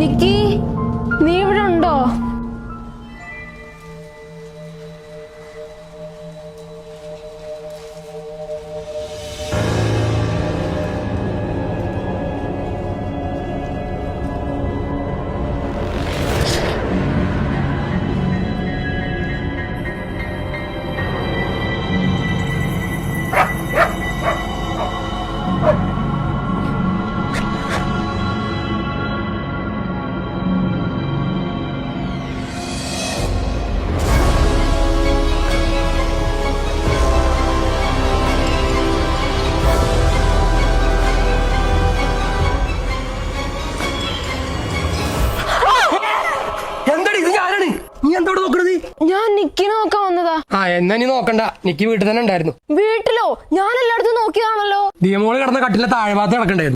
നിക്കി, നീ ഇവിടെ ഉണ്ടോ? ഞാൻ നിക്കിനെ നോക്കാൻ വന്നതാ. എന്നാ നീ നോക്കണ്ട, നിക്ക് വീട്ടിൽ തന്നെ ഉണ്ടായിരുന്നു. വീട്ടിലോ? ഞാൻ എല്ലായിടത്തും നോക്കിയതാണല്ലോ. ദിയമോള് കിടന്ന കട്ടിലെ താഴ്ഭാഗത്ത് കിടക്കണ്ടായിരുന്നു.